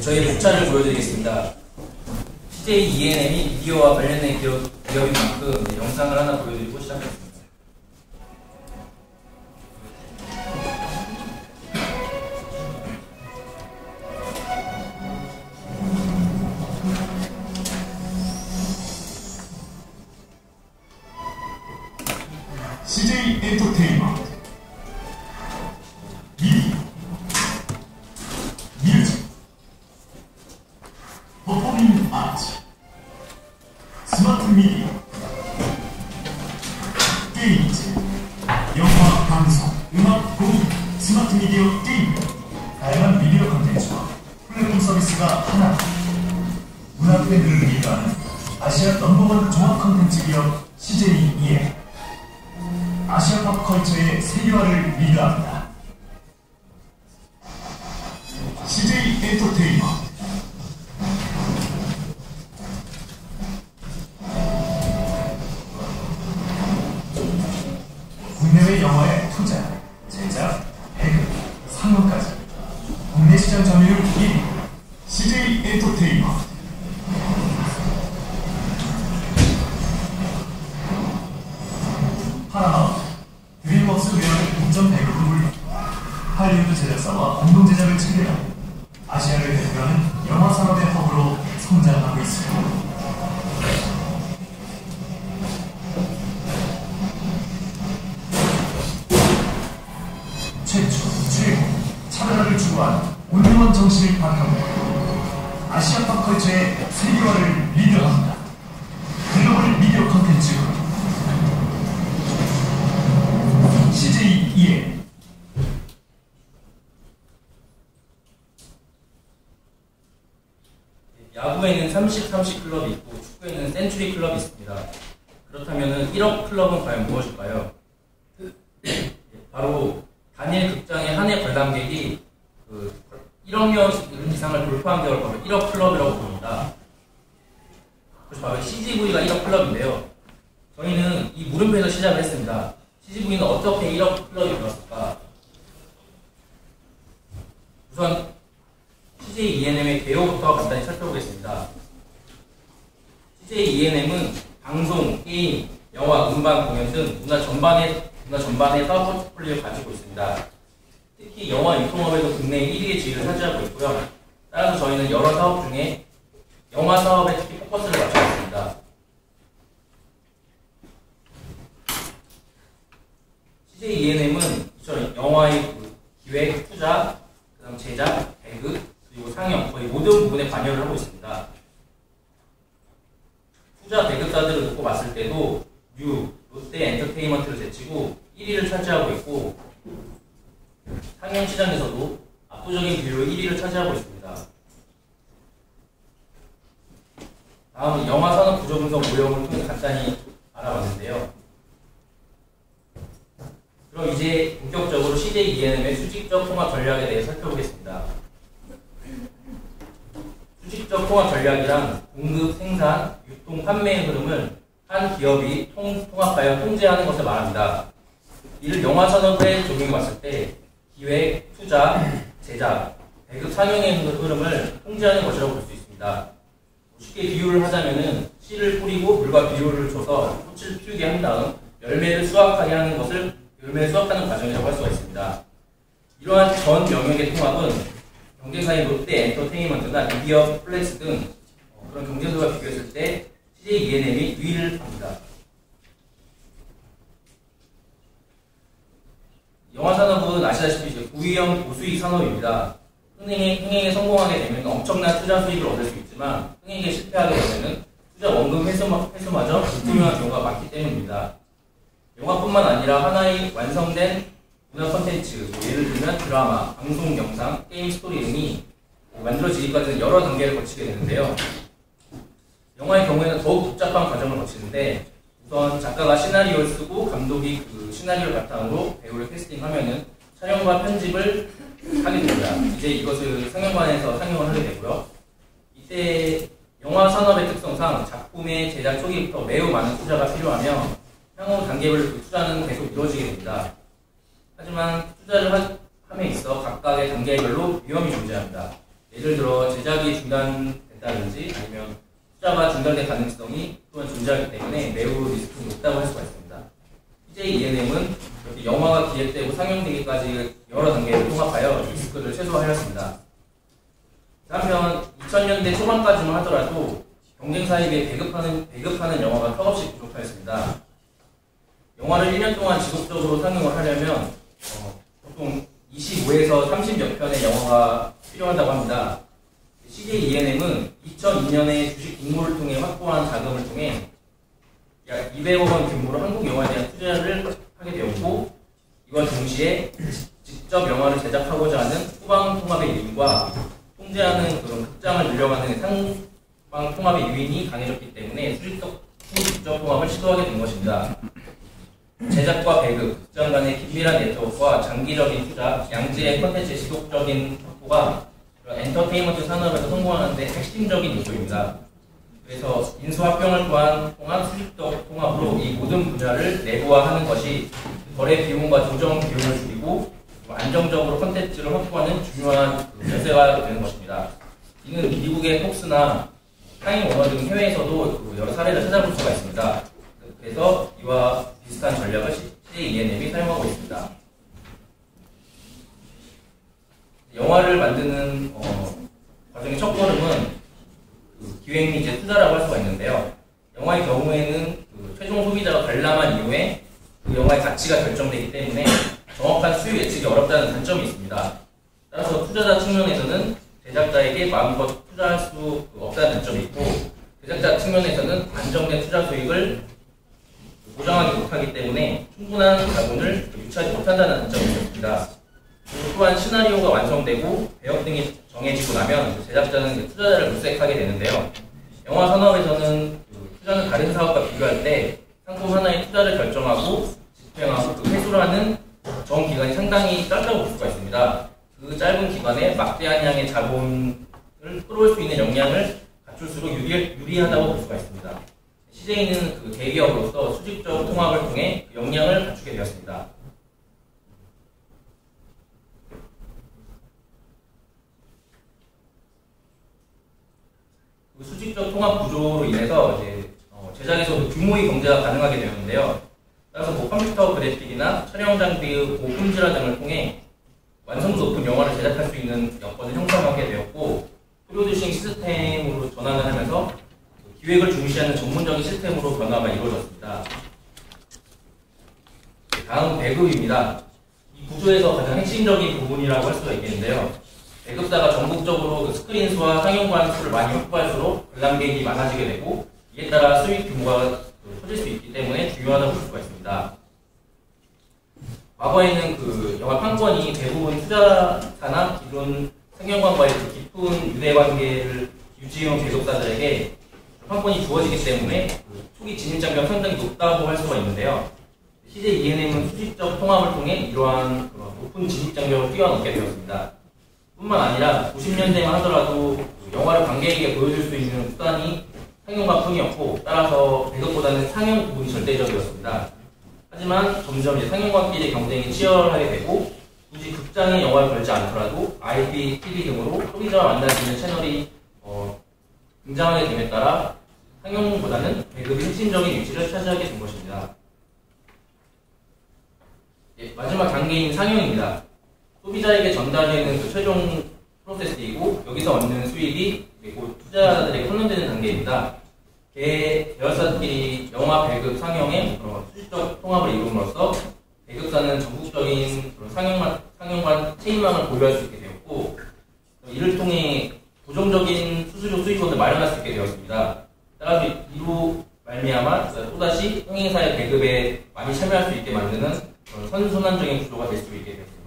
저희 목차를 보여드리겠습니다. CJ ENM이 미디어와 관련된 기업인 만큼 영상을 하나 보여드리고 시작하겠습니다. CJ 엔터테인먼트, 미디어, 뮤직, 퍼포밍 아트, 스마트 미디어, 게임즈, 영화, 방송, 음악, 공연, 스마트 미디어, 게임, 다양한 미디어 콘텐츠와 플랫폼 서비스가 하나. 문화 팬들을 리드하는 아시아 넘버원 종합 콘텐츠 기업 CJ EN. 아시아 팝 컬처의 세계화를 리드합니다. CJ 엔터테인먼트. 국내외 영화의 투자, 제작, 배급, 상영까지 국내 시장 점유율 1위 CJ 엔터테인먼트. 파라마운트, 드림웍스 외환의 공점 배급을 물론 할리우드 제작사와 공동 제작을 체결하고 아시아를 대표하는 영화 산업의 허브로 성장하고 있습니다. 최초, 최고, 차별화를 추구하는 온유한 정신을 바탕으로 아시아 팝 컬처의 세계화를 리드합니다. 글로벌 미디어 콘텐츠 CJ EN. 야구에는 30-30 클럽이 있고 축구에는 센츄리 클럽이 있습니다. 그렇다면 1억 클럽은 과연 무엇일까요? 바로 단일 극장의 한 해 관람객이 1억 명 이상을 돌파한 결과 바로 1억 클럽이라고 부릅니다. 그래서 바로 CGV가 1억 클럽인데요. 저희는 이 물음표에서 시작을 했습니다. CGV는 어떻게 1억 클럽이 되었을까? 우선 CJ ENM의 개요부터 간단히 살펴보겠습니다. CJ ENM은 방송, 게임, 영화, 음반, 공연 등 문화 전반의 사업 포트폴리오를 가지고 있습니다. 특히 영화 유통업에도 국내 1위의 지위를 차지하고 있고요. 따라서 저희는 여러 사업 중에 영화 사업에 특히 포커스를 맞추고 있습니다. CJ ENM은 영화의 기획, 투자, 그다음 제작, 배급, 그리고 상영 거의 모든 부분에 관여를 하고 있습니다. 투자 배급사들을 놓고 봤을 때도 롯데 엔터테인먼트를 제치고 1위를 차지하고 있고 상영 시장에서도 압도적인 비율로 1위를 차지하고 있습니다. 다음은 영화 산업 구조 분석 모형을 통해 간단히 알아봤는데요. 그럼 이제 본격적으로 CJ ENM의 수직적 통합 전략에 대해 살펴보겠습니다. 수직적 통합 전략이란 공급, 생산, 유통, 판매의 흐름을 한 기업이 통합하여 통제하는 것을 말합니다. 이를 영화 산업에 적용해 봤을 때 기획, 투자, 제작, 배급, 상영의 흐름을 통제하는 것이라고 볼 수 있습니다. 쉽게 비유를 하자면은 씨를 뿌리고 물과 비료를 줘서 꽃을 피우게 한 다음 열매를 수확하게 하는 것을 열매를 수확하는 과정이라고 할 수가 있습니다. 이러한 전 영역의 통합은 경쟁사인 롯데 엔터테인먼트나 미디어 플렉스 등 그런 경쟁사와 비교했을 때 CJ ENM이 유의를 합니다. 영화 산업은 아시다시피 고위험 고수익 산업입니다. 흥행에 성공하게 되면 엄청난 투자 수익을 얻을 수 있지만 흥행에 실패하게 되면 투자 원금 회수마저 불투명한 경우가 많기 때문입니다. 영화뿐만 아니라 하나의 완성된 문화 콘텐츠, 예를 들면 드라마, 방송, 영상, 게임, 스토리 등이 만들어지기까지는 여러 단계를 거치게 되는데요. 영화의 경우에는 더욱 복잡한 과정을 거치는데 우선 작가가 시나리오를 쓰고 감독이 그 시나리오를 바탕으로 배우를 캐스팅하면은 촬영과 편집을 하게 됩니다. 이제 이것을 상영관에서 상영을 하게 되고요. 이때 영화 산업의 특성상 작품의 제작 초기부터 매우 많은 투자가 필요하며 향후 단계별 그 투자는 계속 이루어지게 됩니다. 하지만 투자를 함에 있어 각각의 단계별로 위험이 존재합니다. 예를 들어 제작이 중단됐다든지 아니면 투자가 중단될 가능성이 또한 존재하기 때문에 매우 리스크가 높다고 할 수가 있습니다. CJ ENM은 영화가 기획되고 상영되기까지 여러 단계를 통합하여 리스크를 최소화하였습니다. 한편 2000년대 초반까지만 하더라도 경쟁사에 비해 배급하는 영화가 턱없이 부족하였습니다. 영화를 1년 동안 지속적으로 상영을 하려면 보통 25에서 30여 편의 영화가 필요하다고 합니다. CJ ENM은 2002년에 주식 공모를 통해 확보한 자금을 통해 약 200억 원 규모로 한국 영화에 대한 투자를 하게 되었고, 이와 동시에 직접 영화를 제작하고자 하는 후방 통합의 유인과 통제하는 그런 극장을 늘려가는 상방 통합의 유인이 강해졌기 때문에 수직적 통합을 시도하게 된 것입니다. 제작과 배급, 극장 간의 긴밀한 네트워크와 장기적인 투자, 양질의 콘텐츠의 지속적인 확보가 엔터테인먼트 산업에서 성공하는 데 핵심적인 요소입니다. 그래서 인수합병을 통한 수직적 통합으로 이 모든 분야를 내부화하는 것이 거래 비용과 조정 비용을 줄이고 안정적으로 콘텐츠를 확보하는 중요한 열쇠가 되는 것입니다. 이는 미국의 폭스나 타임 워너 등 해외에서도 여러 사례를 찾아볼 수가 있습니다. 그래서 이와 비슷한 전략을 CJ ENM이 사용하고 있습니다. 영화를 만드는 과정의 첫 걸음은 기획 및 투자라고 할 수가 있는데요. 영화의 경우에는 최종 소비자가 관람한 이후에 그 영화의 가치가 결정되기 때문에 정확한 수익 예측이 어렵다는 단점이 있습니다. 따라서 투자자 측면에서는 제작자에게 마음껏 투자할 수 없다는 단점이 있고, 제작자 측면에서는 안정된 투자 수익을 보장하지 못하기 때문에 충분한 자본을 유치하지 못한다는 단점이 있습니다. 또한 시나리오가 완성되고 배역 등이 정해지고 나면 제작자는 투자자를 물색하게 되는데요. 영화 산업에서는 투자는 다른 사업과 비교할 때 상품 하나에 투자를 결정하고 집행하고 회수를 하는 정기간이 상당히 짧다고 볼 수가 있습니다. 그 짧은 기간에 막대한 양의 자본을 끌어올 수 있는 역량을 갖출수록 유리하다고 볼 수가 있습니다. CJ는 대기업으로서 수직적 통합을 통해 그 역량을 갖추게 되었습니다. 수직적 통합 구조로 인해서 제작에서도 규모의 경제가 가능하게 되었는데요. 따라서 컴퓨터 그래픽이나 촬영 장비의 고품질화 등을 통해 완성도 높은 영화를 제작할 수 있는 여건을 형성하게 되었고, 프로듀싱 시스템으로 전환을 하면서 기획을 중시하는 전문적인 시스템으로 변화가 이루어졌습니다. 다음 배급입니다. 이 구조에서 가장 핵심적인 부분이라고 할 수가 있겠는데요. 배급사가 전국적으로 스크린 수와 상영관 수를 많이 확보할수록 관람객이 많아지게 되고, 이에 따라 수익 규모가 커질 수 있기 때문에 중요하다고 볼 수가 있습니다. 과거에는 영화 판권이 대부분 투자사나 기존 상영관과의 깊은 유대관계를 유지해온 배급사들에게 판권이 주어지기 때문에 초기 진입장벽이 상당히 높다고 할 수가 있는데요. CJ ENM은 수직적 통합을 통해 이러한 높은 진입장벽을 뛰어넘게 되었습니다. 뿐만 아니라 90년대만 하더라도 영화를 관객에게 보여줄 수 있는 수단이 상영관뿐이었고, 따라서 배급보다는 상영 부분이 절대적이었습니다. 하지만 점점 상영관끼리 경쟁이 치열하게 되고, 굳이 극장에 영화를 걸지 않더라도 IP, TV 등으로 소비자와 만날 수 있는 채널이 등장하게 됨에 따라 상영보다는 배급이 핵심적인 위치를 차지하게 된 것입니다. 마지막 단계인 상영입니다. 소비자에게 전달되는 최종 프로세스이고, 여기서 얻는 수익이 투자자들에게 환원되는 단계입니다. 계열사들끼리 영화 배급 상영의 수직적 통합을 이룸으로써 배급사는 전국적인 상영관 체인망을 보유할 수 있게 되었고, 이를 통해 고정적인 수수료 수익원을 마련할 수 있게 되었습니다. 따라서 이로 말미암아 또다시 흥행사의 배급에 많이 참여할 수 있게 만드는 선순환적인 구조가 될 수 있게 되었습니다.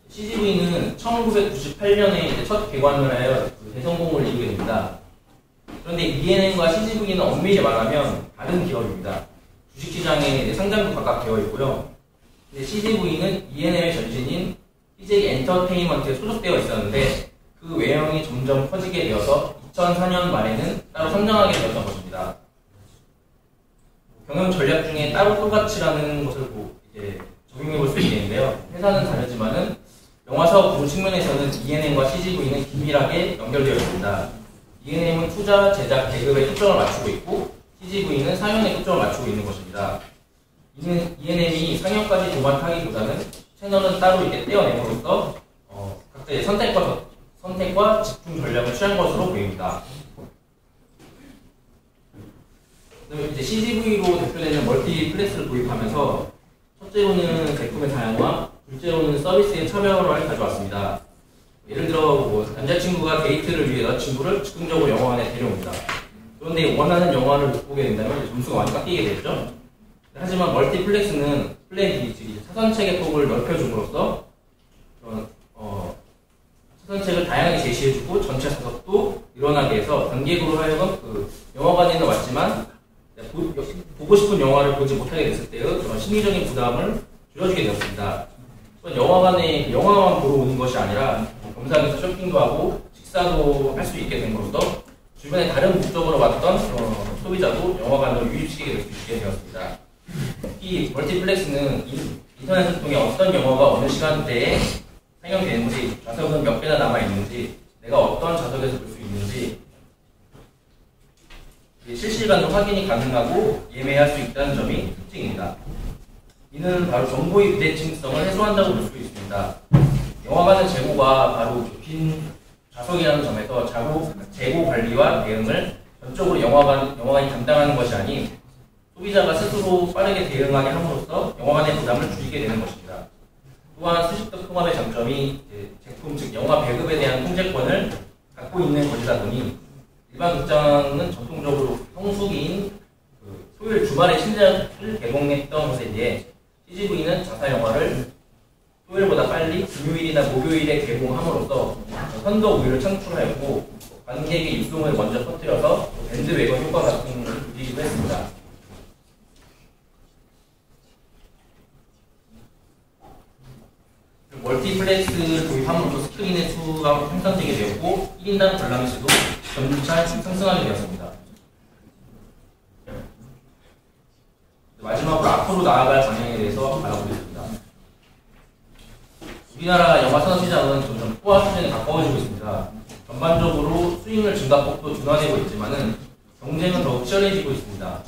CGV는 1998년에 첫 개관을 하여 대성공을 이루게 됩니다. 그런데 ENM과 CGV는 엄밀히 말하면 다른 기업입니다. 주식시장에 상장도 각각 되어 있고요. 근데 CGV는 ENM의 전신인 CJ 엔터테인먼트에 소속되어 있었는데, 그 외형이 점점 커지게 되어서 2004년 말에는 따로 성장하게 되었던 것입니다. 경영 전략 중에 따로 똑같이라는 것을 적용해 볼 수 있겠는데요. 회사는 다르지만은 영화 사업 구조 측면에서는 E&M과 CGV는 긴밀하게 연결되어 있습니다. E&M은 투자, 제작, 배급에 초점을 맞추고 있고 CGV는 상영에 초점을 맞추고 있는 것입니다. E&M이 상영까지 도맡하기보다는 채널은 따로 이렇게 떼어내므로써 각자의 선택과 집중 전략을 취한 것으로 보입니다. 이제 CGV로 대표되는 멀티플렉스를 도입하면서 첫째로는 제품의 다양화, 둘째로는 서비스의 차별화를 가져왔습니다. 예를 들어 남자친구가 데이트를 위해 여자친구를 즉흥적으로 영화관에 데려옵니다. 그런데 원하는 영화를 못 보게 된다면 점수가 많이 깎이게 되죠. 하지만 멀티플렉스는 플랜 B, 즉 차선책의 폭을 넓혀줌으로써 차선책을 다양하게 제시해주고 전체 좌석도 늘어나게 해서 관객으로 하여금 영화관에는 왔지만 보고 싶은 영화를 보지 못하게 됐을 때의 그런 심리적인 부담을 줄여주게 되었습니다. 영화관에 영화만 보러 오는 것이 아니라 겸사겸사 쇼핑도 하고 식사도 할 수 있게 됨으로써 주변에 다른 목적으로 왔던 소비자도 영화관으로 유입시키게 될 수 있게 되었습니다. 특히 멀티플렉스는 인터넷을 통해 어떤 영화가 어느 시간대에 상영되는지, 좌석은 몇 개나 남아있는지, 내가 어떤 좌석에서 볼 수 있는지 실시간으로 확인이 가능하고 예매할 수 있다는 점이 특징입니다. 이는 바로 정보의 비대칭성을 해소한다고 볼 수 있습니다. 영화관의 재고가 바로 빈 좌석이라는 점에서 재고 관리와 대응을 전적으로 영화관이 담당하는 것이 아닌 소비자가 스스로 빠르게 대응하게 함으로써 영화관의 부담을 줄이게 되는 것입니다. 또한 수식적 통합의 장점이 제품, 즉 영화 배급에 대한 통제권을 갖고 있는 것이다 보니 일반 극장은 전통적으로 성수기인 토요일 주말에 신작을 개봉했던 것에 비해 CGV는 자사 영화를 토요일보다 빨리 금요일이나 목요일에 개봉함으로써 선도 우위를 창출하였고 관객의 입소문을 먼저 퍼뜨려서 밴드웨건 효과 같은 것을 누리기도 했습니다. 멀티플렉스를 도입함으로써 스크린의 수가 향상되게 되었고 1인당 관람 수도 점차 상승하게 되었습니다. 마지막으로 앞으로 나아갈 방향에 대해서 알아보겠습니다. 우리나라 영화 산업 시장은 점점 포화 수준에 가까워지고 있습니다. 전반적으로 수익률 증가폭도 둔화되고 있지만은 경쟁은 더욱 치열해지고 있습니다.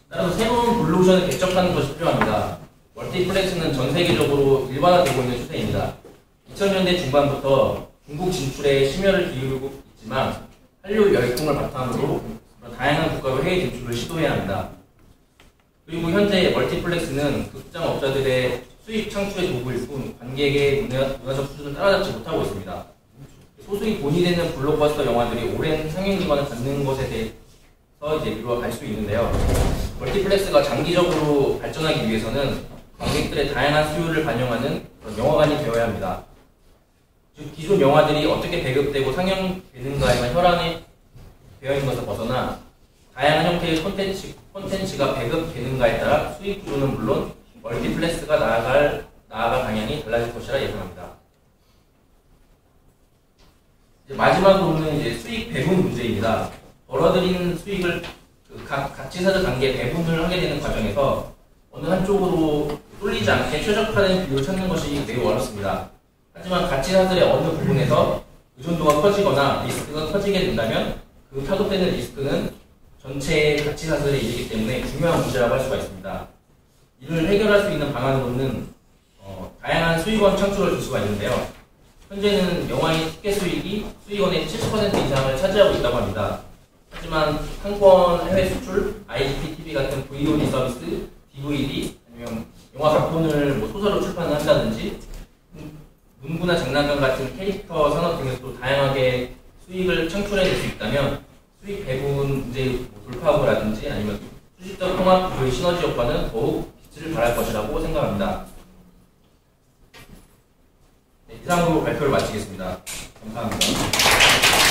따라서 새로운 블루오션을 개척하는 것이 필요합니다. 멀티플렉스는 전 세계적으로 일반화되고 있는 추세입니다. 2000년대 중반부터 중국 진출에 심혈을 기울이고 있지만 한류 열풍을 바탕으로 다양한 국가로 해외 진출을 시도해야 합니다. 그리고 현재 멀티플렉스는 극장업자들의 수익 창출의 도구일 뿐 관객의 문화적 수준을 따라잡지 못하고 있습니다. 소수익 본이 되는 블록버스터 영화들이 오랜 상영 기간을 갖는 것에 대해서 이제 미루어 갈 수 있는데요. 멀티플렉스가 장기적으로 발전하기 위해서는 관객들의 다양한 수요를 반영하는 영화관이 되어야 합니다. 즉 기존 영화들이 어떻게 배급되고 상영되는가에만 혈안이 되어 있는 것을 벗어나 다양한 형태의 콘텐츠가 배급되는가에 따라 수익 구조는 물론 멀티플렉스가 나아갈 방향이 달라질 것이라 예상합니다. 이제 마지막으로는 이제 수익 배분 문제입니다. 벌어들인 수익을 각 가치사들 단계 배분을 하게 되는 과정에서 어느 한쪽으로 쏠리지 않게 최적화된 비율을 찾는 것이 매우 어렵습니다. 하지만 가치사들의 어느 부분에서 의존도가 커지거나 리스크가 커지게 된다면 그 타격되는 리스크는 전체 가치사들에 이르기 때문에 중요한 문제라고 할 수가 있습니다. 이를 해결할 수 있는 방안으로는 다양한 수익원 창출을 줄 수가 있는데요. 현재는 영화의 티켓 수익이 수익원의 70% 이상을 차지하고 있다고 합니다. 하지만 상권 해외 수출, IPTV 같은 VOD 서비스, DVD, 아니면 영화 각본을 소설로 출판을 한다든지 문구나 장난감 같은 캐릭터 산업 등에서도 다양하게 수익을 창출해낼 수 있다면 수익 배분 문제 돌파구라든지 아니면 수직적 통합 구조의 시너지 효과는 더욱 빛을 발할 것이라고 생각합니다. 네, 이상으로 발표를 마치겠습니다. 감사합니다.